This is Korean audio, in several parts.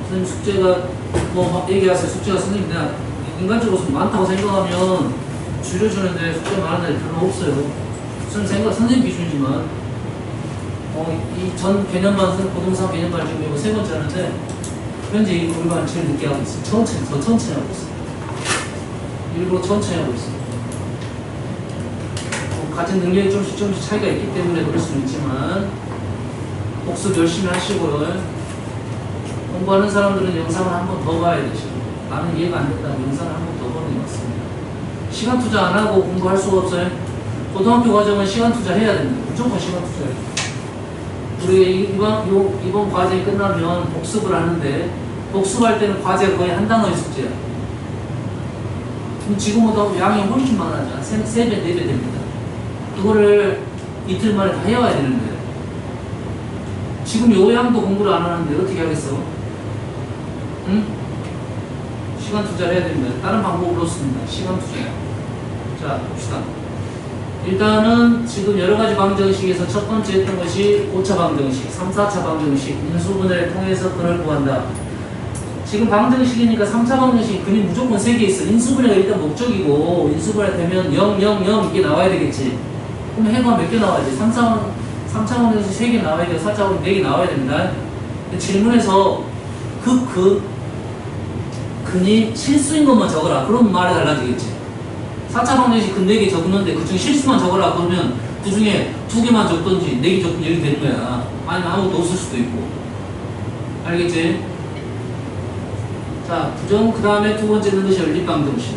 선생님 숙제가 뭐 얘기하세요. 숙제가 선생님 내가 인간적으로 많다고 생각하면 줄여주는데 숙제 많은 날이 별로 없어요. 선생님 기준이지만 이 전 개념반 고등사 개념반 지금 이거 세 번째 하는데 현재 이 공부를 제일 늦게 하고 있어요. 더 천천히 하고 있어요. 일부러 천천히 하고 있어요. 가진 능력이 조금씩 차이가 있기 때문에 그럴 수는 있지만 복습 열심히 하시고요. 공부하는 사람들은 영상을 한 번 더 봐야 되죠. 나는 이해가 안 된다면 영상을 한 번 더 보는 게 맞습니다. 시간 투자 안 하고 공부할 수가 없어요. 고등학교 과정은 시간 투자해야 됩니다. 무조건 시간 투자해요. 우리 이번 과정이 끝나면 복습을 하는데 복습할 때는 과제가 거의 한 단어의 숙제야. 지금보다 양이 훨씬 많아져. 3배, 4배 됩니다. 그거를 이틀 만에 다 해와야 되는데 지금 요 양도 공부를 안 하는데 어떻게 하겠어? 응? 시간 투자를 해야 됩니다. 다른 방법으로 씁니다. 시간 투자. 자, 봅시다. 일단은 지금 여러가지 방정식에서 첫 번째 했던 것이 5차 방정식, 3, 4차 방정식, 인수분해를 통해서 근을 구한다. 지금 방정식이니까 3차 방정식 근이 무조건 3개 있어. 인수분해가 일단 목적이고 인수분해 되면 0, 0, 0 이게 나와야 되겠지. 그럼 해가 몇 개 나와야지? 3차 방정식 3개 나와야 돼요. 4차 방정식 4개 나와야 됩니다. 질문에서 근이 실수인 것만 적어라. 그럼 말이 달라지겠지. 4차 방정식 근 4개 적었는데 그 중에 실수만 적어라. 그러면 그 중에 2개만 적던지 4개 적든 여기 되는 거야. 아니면 아무것도 없을 수도 있고. 알겠지? 자, 부정 그 다음에 두 번째 있는 것이 연립방정식.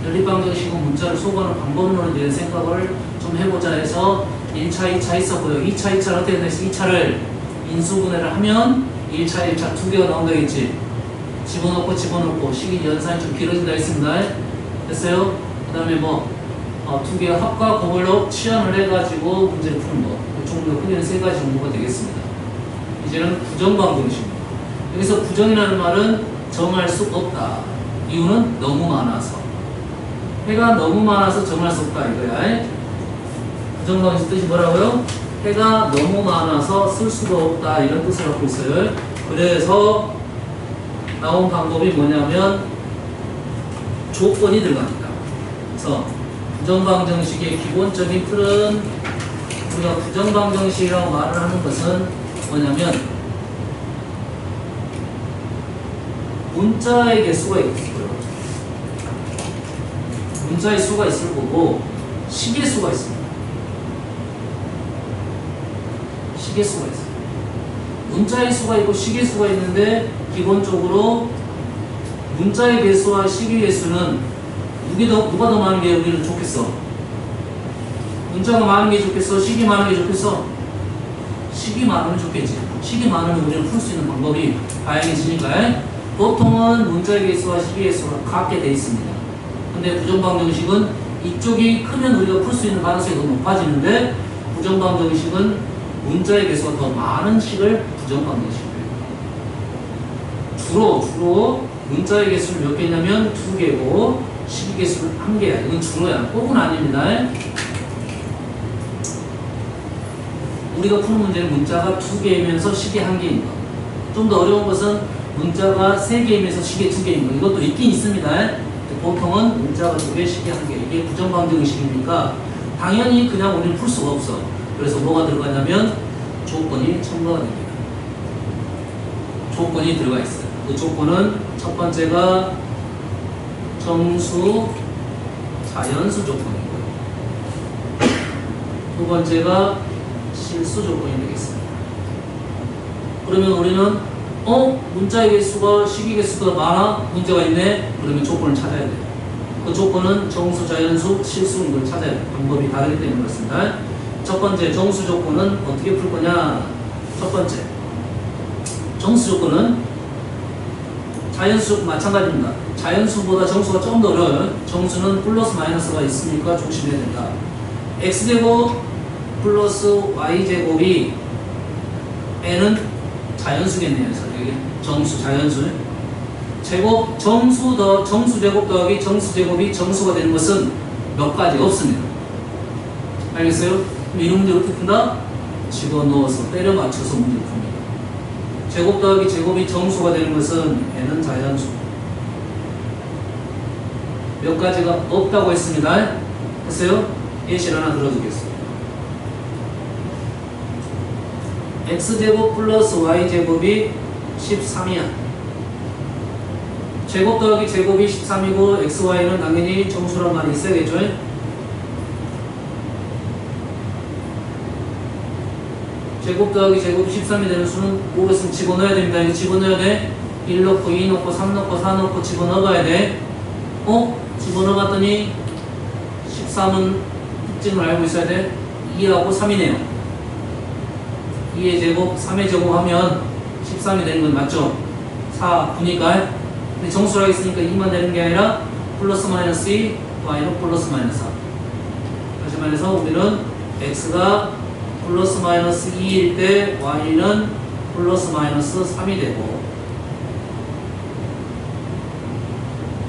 연립방정식은 문자를 소거하는 방법론에 대한 생각을 좀 해보자 해서 1차, 2차 있었고요. 2차, 2차를 어떻게 됐어? 2차를 인수분해를 하면 1차, 1차 2개가 나온다겠지. 집어넣고 식이 연산이 좀 길어진다 했습니다. 됐어요? 그 다음에 뭐 2개의 합과 곱을 치환을 해가지고 문제를 푸는 거. 이 정도 크게는 3가지 정도가 되겠습니다. 이제는 부정방정식입니다. 여기서 부정이라는 말은 정할 수 없다. 이유는 너무 많아서. 해가 너무 많아서 정할 수 없다 이거야. 부정방정식 뜻이 뭐라고요? 해가 너무 많아서 쓸 수가 없다 이런 뜻을 갖고 있어요. 그래서 나온 방법이 뭐냐면 조건이 들어갑니다. 그래서 부정방정식의 기본적인 틀은 우리가 부정방정식이라고 말을 하는 것은 뭐냐면 문자의 개수가 있고요. 문자의 수가 있을 거고 식의 수가 있습니다. 식의 수가 있어요. 문자의 수가 있고 식의 수가 있는데 기본적으로 문자의 개수와 식의 개수는 누가 더 많은 게 우리는 좋겠어? 문자가 많은 게 좋겠어? 식이 많은 게 좋겠어? 식이 많으면 좋겠지. 식이 많으면 우리는 풀 수 있는 방법이 다양해지니까 보통은 문자의 개수와 식의 개수가 같게 돼 있습니다. 근데 부정방정식은 이쪽이 크면 우리가 풀 수 있는 가능성이 더 높아지는데 부정방정식은 문자의 개수가 더 많은 식을 부정방정식이에요. 주로 문자의 개수를 몇 개냐면 2개고 식의 개수는 1개야. 이건 주로야. 꼭은 아닙니다. 우리가 푸는 문제는 문자가 2개이면서 식이 1개인 거. 좀 더 어려운 것은 문자가 3개이면서 식이 2개인 거. 이것도 있긴 있습니다. 보통은 문자가 2개, 식이 1개. 이게 부정방정식이니까 당연히 그냥 우리는 풀 수가 없어. 그래서 뭐가 들어가냐면 조건이 첨가가 됩니다. 조건이 들어가 있어요. 그 조건은 첫 번째가 정수, 자연수 조건이고요. 두 번째가 실수 조건이 되겠습니다. 그러면 우리는 문자의 개수가 식의 개수가 많아? 문제가 있네? 그러면 조건을 찾아야 돼요. 그 조건은 정수, 자연수, 실수인 걸 찾아야 돼요. 방법이 다르기 때문에 그렇습니다. 첫 번째 정수 조건은 어떻게 풀 거냐? 첫 번째 정수 조건은 자연수 조건 마찬가지입니다. 자연수보다 정수가 조금 더 어려워요. 정수는 플러스 마이너스가 있으니까 조심해야 된다. x제곱 플러스 y제곱이 n은 자연수겠네요. 여기 정수, 자연수. 제곱, 정수 제곱 더하기 정수 제곱이 정수가 되는 것은 몇 가지 없습니다. 알겠어요? 그럼 이런 문제 어떻게 푼다? 집어넣어서 때려 맞춰서 문제를 풉니다. 제곱 더하기 제곱이 정수가 되는 것은 n은 자연수. 몇 가지가 없다고 했습니다. 했어요? 예시를 하나 들어주겠습니다. x제곱 플러스 y제곱이 13이야. 제곱 더하기 제곱이 13이고 xy는 당연히 정수란 말이 있어야겠죠? 제곱 더하기 제곱이 13이 되는 수는 뭐겠으면 집어넣어야 됩니다. 이거 집어넣어야 돼. 1 넣고 2 넣고 3 넣고 4 넣고 집어넣어가야 돼. 집어넣어갔더니 13은 특징을 알고 있어야 돼. 2하고 3이네요. 2의 제곱, 3의 제곱 하면 13이 되는 건 맞죠? 4, 9니까. 근데 정수라고 있으니까 2만 되는 게 아니라 플러스 마이너스 2, y는 플러스 마이너스 3. 다시 말해서 우리는 x가 플러스 마이너스 2일 때 y는 플러스 마이너스 3이 되고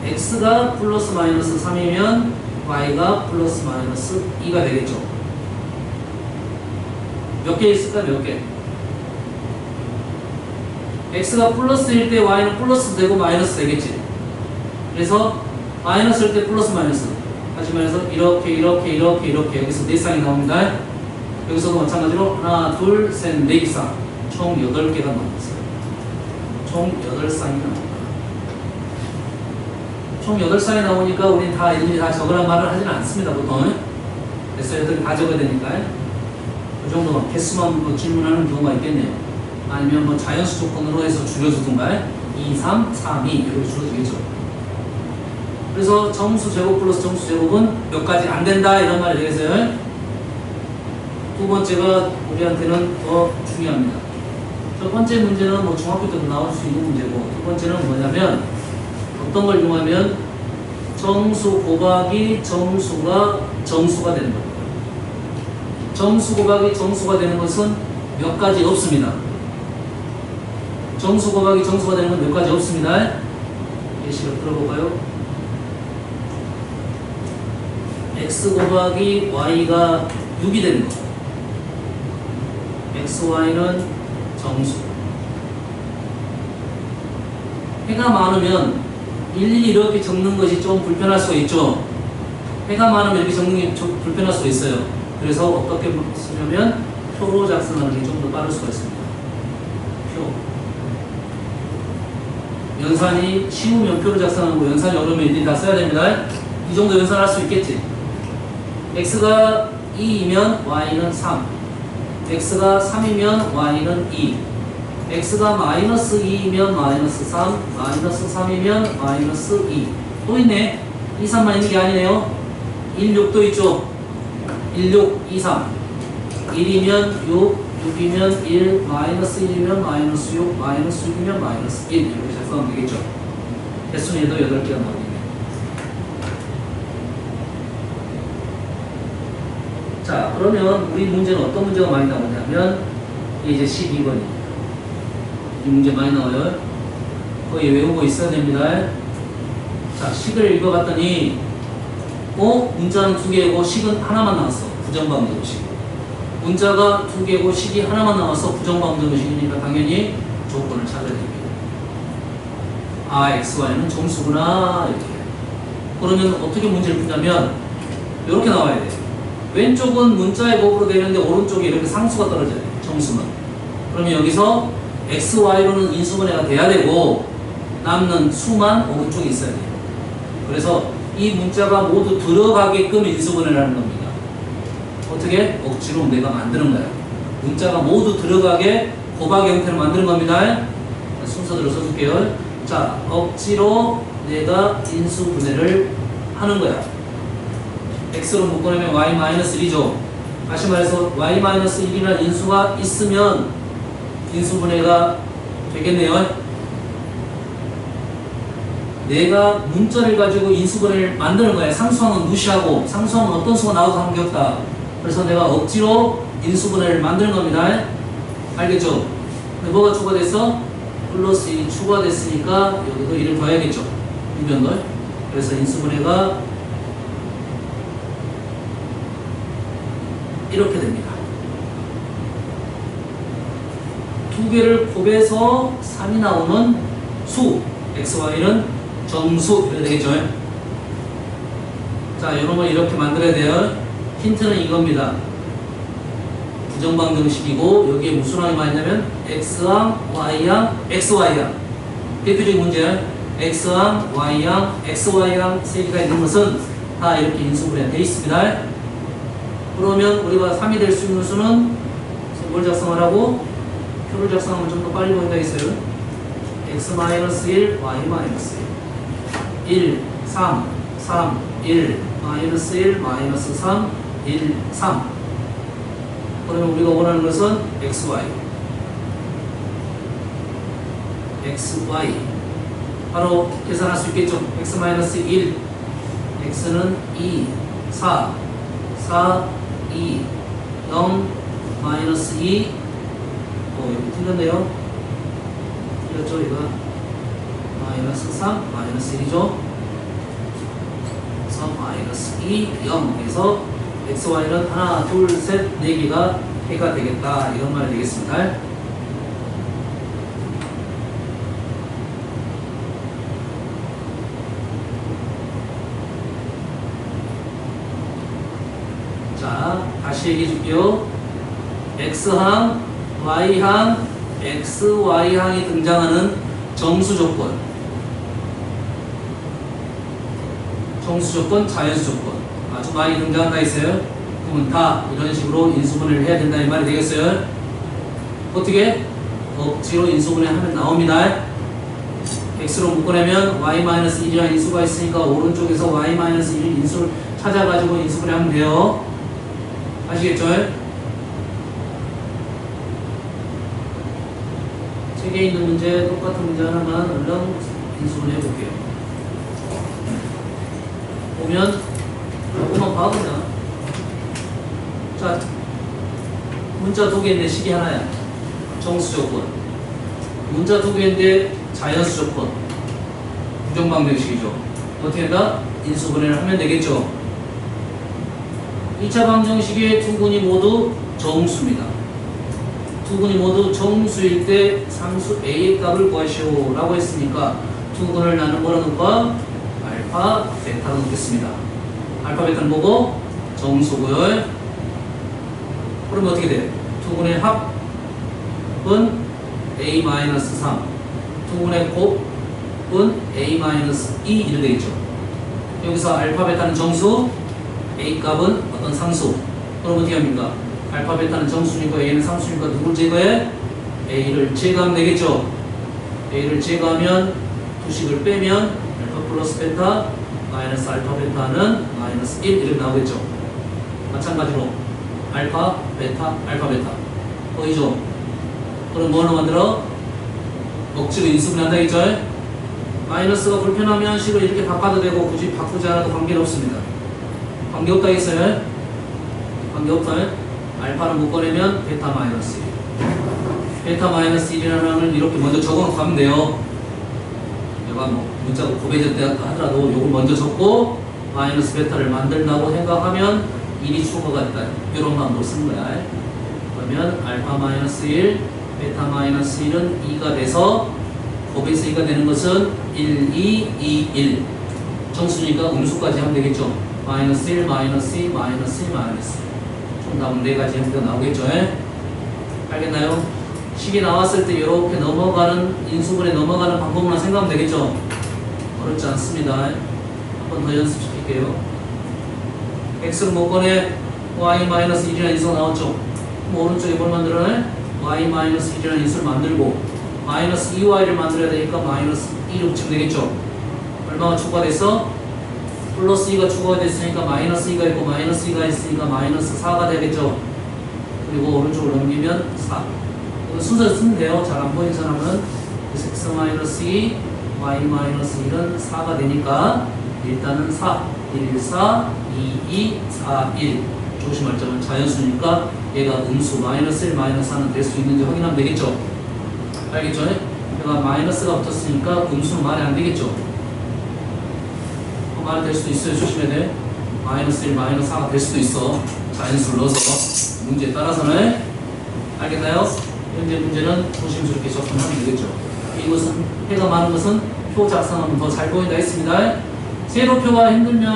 x가 플러스 마이너스 3이면 y가 플러스 마이너스 2가 되겠죠. 몇 개 있을까? 몇 개? x가 플러스일 때 y는 플러스 되고 마이너스 되겠지. 그래서 마이너스일 때 플러스 마이너스. 다시 말해서 이렇게 여기서 4쌍이 나옵니다. 여기서도 마찬가지로 하나, 둘, 셋, 넷, 쌍. 총 8개가 나왔어요. 총 8쌍이 나옵니다. 총 8쌍이 나오니까 우리 다 일일이 다 적으란 말을 하지는 않습니다. 보통. 그래서 여기들 다 적어야 되니까. 그 정도만 개수만 뭐 질문하는 경우가 있겠네요. 아니면 뭐 자연수 조건으로 해서 줄여주든가 2, 3, 3, 2 이렇게 줄여주겠죠. 그래서 정수 제곱 플러스 정수 제곱은 몇 가지 안 된다 이런 말이 되겠어요. 두 번째가 우리한테는 더 중요합니다. 첫 번째 문제는 뭐 중학교 때도 나올 수 있는 문제고, 두 번째는 뭐냐면 어떤 걸 이용하면 정수 곱하기 정수가 정수가 되는 겁니다. 정수 곱하기 정수가 되는 것은 몇 가지 없습니다. 정수 곱하기 정수가 되는 건 몇 가지 없습니다. 예시를 들어볼까요? x 곱하기 y가 6이 되는 거. x, y는 정수. 해가 많으면 일일이 이렇게 적는 것이 좀 불편할 수가 있죠. 해가 많으면 이렇게 적는 게 좀 불편할 수가 있어요. 그래서 어떻게 쓰냐면 표로 작성하는 게 좀 더 빠를 수가 있습니다. 표. 연산이 쉬우면 표로 작성하는 거, 연산이 어려우면 일일이 다 써야 됩니다. 이 정도 연산할 수 있겠지. x가 2이면 y는 3. x가 3이면 y는 2. x가 마이너스 2이면 마이너스 3. 마이너스 3이면 마이너스 2. 또 있네. 2, 3만 있는 게 아니네요. 1, 6도 있죠. 1, 6, 2, 3. 1이면 6, 6이면 1, 마이너스 1이면 마이너스 6, 마이너스 6이면 마이너스 1. 이렇게 작성하면 되겠죠. 개수는 얘도 8개가 나오겠네. 자, 그러면 우리 문제는 어떤 문제가 많이 나오냐면 이제 12번입니다. 이 문제 많이 나와요. 거의 외우고 있어야 됩니다. 자, 식을 읽어봤더니 문자는 2개고 식은 하나만 나왔어. 부정방정식. 문자가 2개고 식이 하나만 나와서 부정방정식이니까 당연히 조건을 찾아야 됩니다. 아, x, y는 정수구나 이렇게. 그러면 어떻게 문제를 푸냐면 이렇게 나와야 돼요. 왼쪽은 문자의 곱으로 되는데 오른쪽에 이렇게 상수가 떨어져요. 정수는. 그러면 여기서 x, y로는 인수분해가 돼야 되고 남는 수만 오른쪽에 있어야 돼요. 그래서 이 문자가 모두 들어가게끔 인수분해를 하는 겁니다. 어떻게? 억지로 내가 만드는 거야. 문자가 모두 들어가게 곱하기 형태로 만드는 겁니다. 순서대로 써줄게요. 자, 억지로 내가 인수분해를 하는 거야. x로 묶어내면 y-1이죠. 다시 말해서 y-1이라는 인수가 있으면 인수분해가 되겠네요. 내가 문자를 가지고 인수분해를 만드는 거야. 상수항은 무시하고 상수항은 어떤 수가 나와도 관계없다. 그래서 내가 억지로 인수분해를 만드는 겁니다. 알겠죠? 근데 뭐가 추가됐어? 플러스 1이 추가됐으니까 여기도 1을 더해야겠죠. 유변걸. 그래서 인수분해가 이렇게 됩니다. 두 개를 곱해서 3이 나오는 수, x, y는 정수 이렇게 되겠죠. 자, 여러분 이렇게 만들어야 돼요. 힌트는 이겁니다. 부정방정식이고 여기에 무슨 항이 많이 있냐면 x항, y항, xy항. 대표적인 문제 x항, y항, xy항 세 개가 있는 것은 다 이렇게 인수분해 되어 있습니다. 그러면 우리가 3이 될 수 있는 수는 뭘 작성하라고? 표를 작성하면 좀 더 빨리 보인다 했어요. x-1, y-1 1, 3, 3, 1, 마이너스 1, 마이너스 3, 1, 3. 그러면 우리가 원하는 것은 xy xy 바로 계산할 수 있겠죠. x-1 x는 2, 4, 4, 2, 0, 마이너스 2 여기 틀렸네요. 틀렸죠 이거. 마이너스 3, 마이너스 1이죠. 3, 마이너스 2, 0 해서 xy는 하나, 둘, 셋, 네 개가 해가 되겠다 이런 말이 되겠습니다. 자, 다시 얘기해 줄게요. x항, y항, xy항이 등장하는 정수 조건, 정수 조건, 자연수 조건 아주 많이 등장한다 했어요. 그러면 다 이런 식으로 인수분해를 해야 된다 이 말이 되겠어요. 어떻게? 억지로 인수분해하면 나옵니다. x로 묶어내면 y-1이라는 인수가 있으니까 오른쪽에서 y-1 인수를 찾아가지고 인수분해하면 돼요. 아시겠죠? 책에 있는 문제, 똑같은 문제 하나만 얼른 인수분해 볼게요. 보면 조금만 봐 그냥. 자, 문자 두 개인데 식이 하나야. 정수 조건. 문자 두 개인데 자연수 조건. 부정방정식이죠. 어떻게 한다? 인수분해를 하면 되겠죠. 2차 방정식의 두 군이 모두 정수입니다. 두 군이 모두 정수일 때 상수 A의 값을 구하시오 라고 했으니까 두 군을 나눈 거는 과 알파, 베타로 놓겠습니다. 알파, 베타는 뭐고? 정수고요. 그러면 어떻게 돼요? 두 군의 합은 A-3, 두 군의 곱은 A-2 이렇게 되겠죠. 여기서 알파, 베타는 정수, A 값은 어떤 상수. 그럼 어떻게 합니까? 알파, 베타는 정수니까 A는 상수니까 누굴 제거해? A를 제거하면 되겠죠. A를 제거하면 두식을 빼면 알파 플러스 베타 마이너스 알파 베타는 마이너스 1 이렇게 나오겠죠. 마찬가지로 알파, 베타, 알파, 베타 보이죠? 그럼 뭐로 만들어? 억지로 인수분해한다 했죠? 마이너스가 불편하면 식을 이렇게 바꿔도 되고 굳이 바꾸지 않아도 관계는 없습니다. 관계없다 했어요? 관계없다. 알파를 묶어내면 베타 마이너스 1. 베타 마이너스 1이라는 항을 이렇게 먼저 적어놓고 가면 돼요. 내가 뭐 문자가 곱해졌다 하더라도 요걸 먼저 적고 마이너스 베타를 만든다고 생각하면 1이 추가가 됐다. 이런 마음으로 쓰는 거야. 그러면 알파 마이너스 1, 베타 마이너스 1은 2가 돼서 곱해서 2가 되는 것은 1, 2, 2, 1. 정수니까 음수까지 하면 되겠죠. 마이너스 1, 마이너스 2, 마이너스 2, 마이너스 2. 정답은 4가지 형태가 나오겠죠. 알겠나요? 식이 나왔을 때 이렇게 넘어가는, 인수분해 넘어가는 방법만 생각하면 되겠죠. 어렵지 않습니다. 한 번 더 연습시킬게요. x를 묶어내 y-1이라는 인수가 나왔죠. 그럼 오른쪽에 뭘 만들어내? y-1이라는 인수를 만들고 마이너스 2y를 만들어야 되니까 마이너스 2를 붙이면 되겠죠. 얼마가 추가돼서? 플러스 2가 추가가 됐으니까 마이너스 2가 있고 마이너스 2가 있으니까 마이너스 4가 되겠죠. 그리고 오른쪽으로 넘기면 4. 순서 쓰면 돼요. 잘 안 보이는 사람은 x-2, y-1은 4가 되니까 일단은 4, 1, 4, 2, 2, 4, 1. 조심할 점은 자연수니까 얘가 음수 마이너스 1, 마이너스 4는 될 수 있는지 확인하면 되겠죠. 알겠죠? 얘가 마이너스가 붙었으니까 음수는 말이 안 되겠죠. 말이 될 수도 있어요. 조심해야 돼. 마이너스 1, 마이너스 4가 될 수도 있어. 자연수를 넣어서 문제에 따라서는. 알겠나요? 현재 문제는 조심스럽게 접근하면 되겠죠. 이것은 해가 많은 것은 표 작성하면 더 잘 보인다 했습니다. 세로표가 힘들면,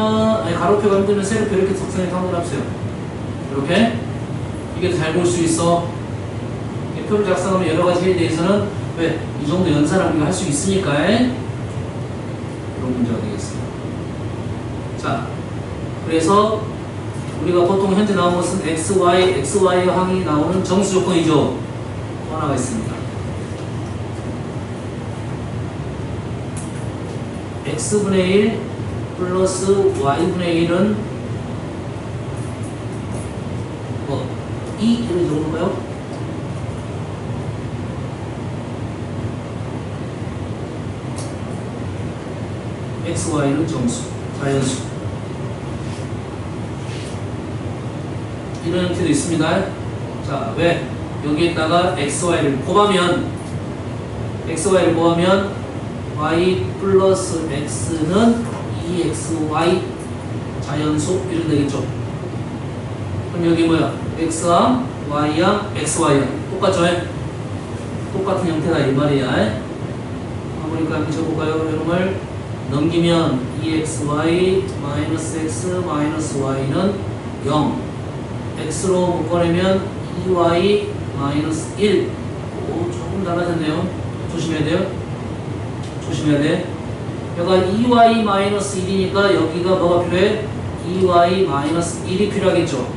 아니 가로표가 힘들면 세로표 이렇게 작성해 상관없어요. 이렇게 이게 더 잘 볼 수 있어. 표를 작성하면 여러 가지 해에 대해서는 왜? 이 정도 연산을 우리가 할 수 있으니까 이런 문제가 되겠어요. 자, 그래서 우리가 보통 현재 나온 것은 XY 항이 나오는 정수 조건이죠. 또 하나가 있습니다. X분의 1 플러스 Y분의 1은 뭐 2 이런 정도인가요? X, Y는 정수, 자연수. 이런 형태도 있습니다. 자, 왜? 여기에다가 X, Y를 곱하면 Y 플러스 X는 2XY 자연수 이렇게 되겠죠. 그럼 여기 뭐야? X항, Y항, XY항. 똑같죠? 똑같은 형태다 이 말이야. 그러니까 한번 적어볼까요? 이름을 넘기면 2xy 마이너스 x 마이너스 y는 0 x로 묶어내면 2y 마이너스 1 오, 조금 달라졌네요. 조심해야 돼요. 조심해야 돼. 여기가 2y 마이너스 1이니까 여기가 뭐가 필요해? 2y 마이너스 1이 필요하겠죠.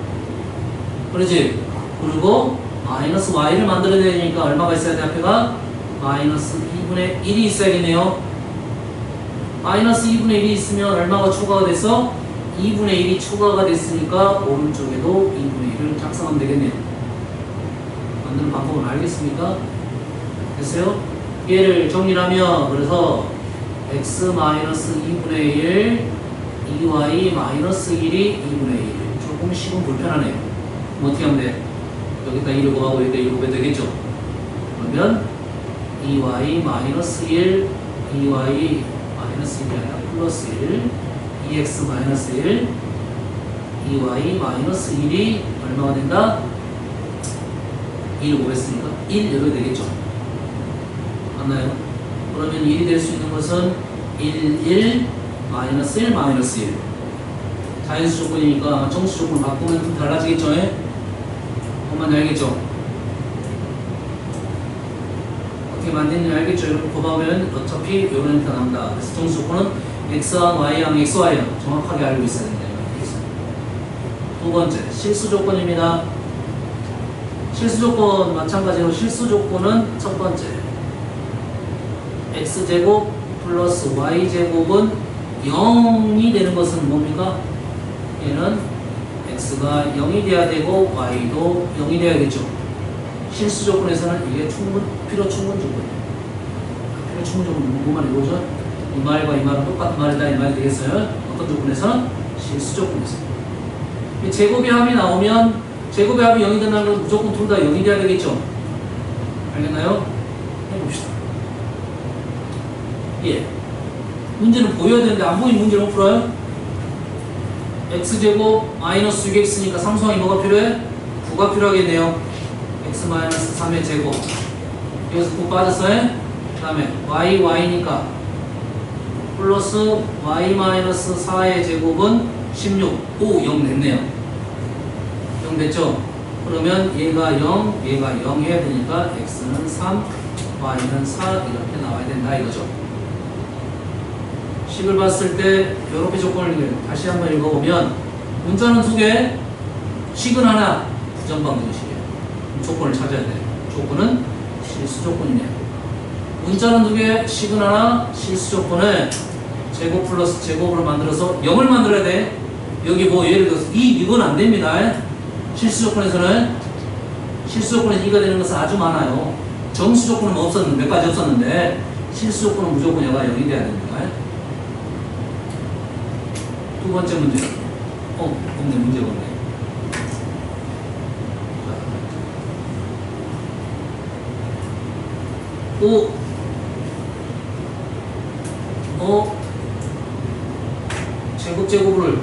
그러지? 그리고 마이너스 y를 만들어야 되니까 얼마가 있어야 돼? 앞에가 마이너스 2분의 1이 있어야겠네요. 마이너스 2분의 1이 있으면 얼마가 추가가 됐어? 2분의 1이 추가가 됐으니까 오른쪽에도 2분의 1을 작성하면 되겠네요. 만드는 방법은 알겠습니까? 됐어요? 얘를 정리하면 그래서 x 마이너스 2분의 1 2y 마이너스 1이 2분의 1 조금 식은 불편하네요. 그럼 어떻게 하면 돼? 여기다 1을 곱하고 여기다 1을 곱해도 되겠죠? 그러면 2y 마이너스 1 2y 마이너스 1이 아니라 플러스 1 2x 마이너스 1 2y 마이너스 1이 얼마가 된다? 1을 곱했으니까 1 이렇게 되겠죠. 맞나요? 그러면 1이 될 수 있는 것은 1 1 마이너스 1 마이너스 1 자연수 조건이니까 정수 조건을 바꾸면 좀 달라지겠죠? 엄마는 알겠죠? 어떻게 만드는지 알겠죠? 이렇게 곱하면 어차피 이런 형태가 나온다. 그래서 정수 조건은 X항, Y항, XY항 정확하게 알고 있어야 된다. 두 번째, 실수 조건입니다. 실수 조건 마찬가지로 실수 조건은 첫 번째 X제곱 플러스 Y제곱은 0이 되는 것은 뭡니까? 얘는 X가 0이 돼야 되고 Y도 0이 돼야겠죠. 실수 조건에서는 이게 필요 충분 조건이에요. 필요 충분 조건은 뭐만 이거죠? 이 말과 이 말은 똑같은 말이다 이 말이 되겠어요? 어떤 조건에서는? 실수 조건에서. 제곱의 합이 나오면 제곱의 합이 0이 된다는 건 무조건 둘 다 0이 돼야 되겠죠? 알겠나요? 해봅시다. 예. 문제는 보여야 되는데 안 보이는 문제를 못 풀어요? x제곱 마이너스 6x니까 상수항이 뭐가 필요해? 9가 필요하겠네요. x 마이너스 3의 제곱 여기서 9 빠졌어요? 그 다음에 y니까 플러스 y 마이너스 4의 제곱은 16 오 0 됐네요. 0 됐죠? 그러면 얘가 0 얘가 0 해야 되니까 x는 3 y는 4 이렇게 나와야 된다 이거죠. 식을 봤을 때 이렇게 조건을 다시 한번 읽어보면 문자는 2개 식은 하나 부정방정식이에요. 조건을 찾아야 돼요. 조건은 실수 조건이네요. 문자는 2개 식은 하나 실수 조건을 제곱 플러스 제곱으로 만들어서 0을 만들어야 돼. 여기 뭐 예를 들어서 2건 안 됩니다. 실수 조건에서는 실수 조건에서 2가 되는 것은 아주 많아요. 정수 조건은 없었는데 몇 가지 없었는데 실수 조건은 무조건 얘가 0이 돼야 됩니다. 두 번째 문제. 없네. 문제가 없네. 제곱을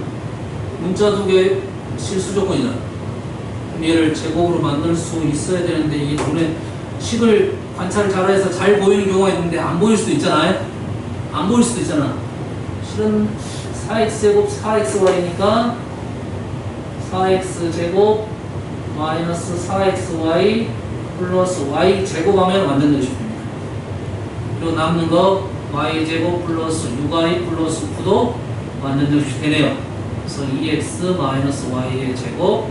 문자 2개 실수 조건이다. 그럼 얘를 제곱으로 만들 수 있어야 되는데 이게 눈에 식을 관찰을 잘해서 잘 보이는 경우가 있는데 안 보일 수도 있잖아요. 안 보일 수도 있잖아. 실은 4x제곱 4xy니까 4x제곱 마이너스 4xy 플러스 y제곱하면 완전 되십니다. 그리고 남는 거 y제곱 플러스 6y 플러스 9도 완전 되네요. 그래서 2x 마이너스 y의 제곱